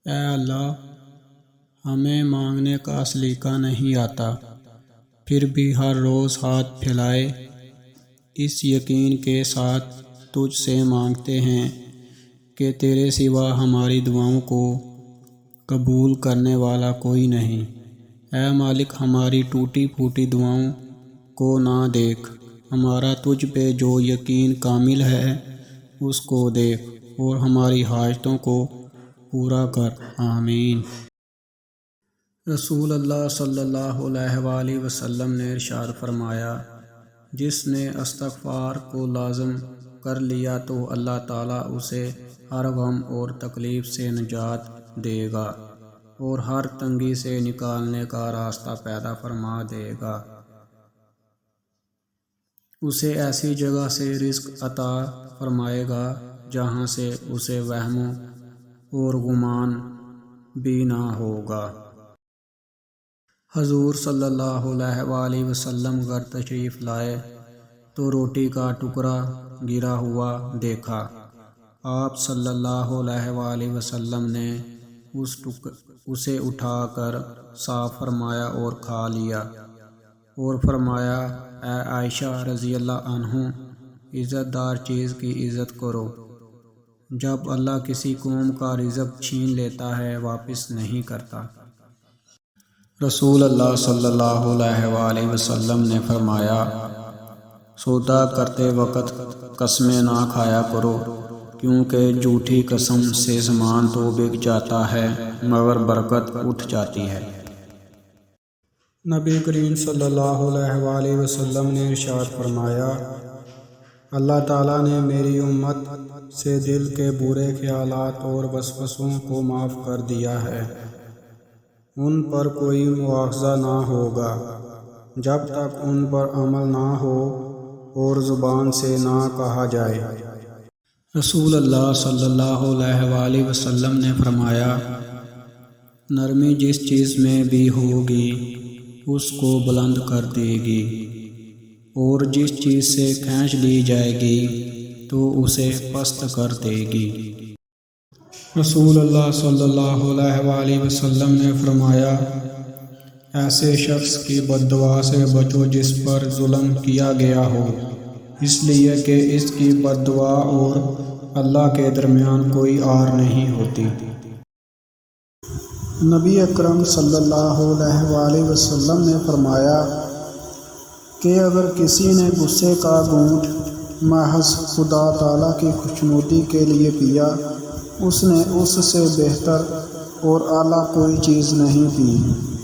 اے اللہ، ہمیں مانگنے کا سلیقہ نہیں آتا، پھر بھی ہر روز ہاتھ پھیلائے اس یقین کے ساتھ تجھ سے مانگتے ہیں کہ تیرے سوا ہماری دعاؤں کو قبول کرنے والا کوئی نہیں۔ اے مالک، ہماری ٹوٹی پھوٹی دعاؤں کو نہ دیکھ، ہمارا تجھ پہ جو یقین کامل ہے اس کو دیکھ اور ہماری حاجتوں کو پورا کر، آمین۔ رسول اللہ صلی اللہ علیہ وآلہ وسلم نے ارشاد فرمایا، جس نے استغفار کو لازم کر لیا تو اللہ تعالیٰ اسے ہر غم اور تکلیف سے نجات دے گا اور ہر تنگی سے نکالنے کا راستہ پیدا فرما دے گا۔ اسے ایسی جگہ سے رزق عطا فرمائے گا جہاں سے اسے وہم اور گمان بھی نہ ہوگا۔ حضور صلی اللہ علیہ وآلہ وسلم گھر تشریف لائے تو روٹی کا ٹکڑا گرا ہوا دیکھا۔ آپ صلی اللہ علیہ وآلہ وسلم نے اسے اٹھا کر صاف فرمایا اور کھا لیا اور فرمایا، اے عائشہ رضی اللہ عنہ، عزت دار چیز کی عزت کرو۔ جب اللہ کسی قوم کا رزق چھین لیتا ہے واپس نہیں کرتا۔ رسول اللہ صلی اللہ علیہ وآلہ وسلم نے فرمایا، سودا کرتے وقت قسمیں نہ کھایا کرو، کیونکہ جھوٹی قسم سے سامان تو بک جاتا ہے مگر برکت اٹھ جاتی ہے۔ نبی کریم صلی اللہ علیہ وآلہ وسلم نے ارشاد فرمایا، اللہ تعالیٰ نے میری امت سے دل کے برے خیالات اور وسوسوں کو معاف کر دیا ہے، ان پر کوئی مواخذہ نہ ہوگا جب تک ان پر عمل نہ ہو اور زبان سے نہ کہا جائے۔ رسول اللہ صلی اللہ علیہ وآلہ وسلم نے فرمایا، نرمی جس چیز میں بھی ہوگی اس کو بلند کر دے گی، اور جس چیز سے کھینچ لی جائے گی تو اسے پست کر دے گی۔ رسول اللہ صلی اللہ علیہ وآلہ وسلم نے فرمایا، ایسے شخص کی بد دعا سے بچو جس پر ظلم کیا گیا ہو، اس لیے کہ اس کی بد دعا اور اللہ کے درمیان کوئی آر نہیں ہوتی۔ نبی اکرم صلی اللہ علیہ وآلہ وسلم نے فرمایا کہ اگر کسی نے غصے کا گھونٹ محض خدا تعالیٰ کی خوشنودی کے لیے پیا، اس نے اس سے بہتر اور اعلیٰ کوئی چیز نہیں پی۔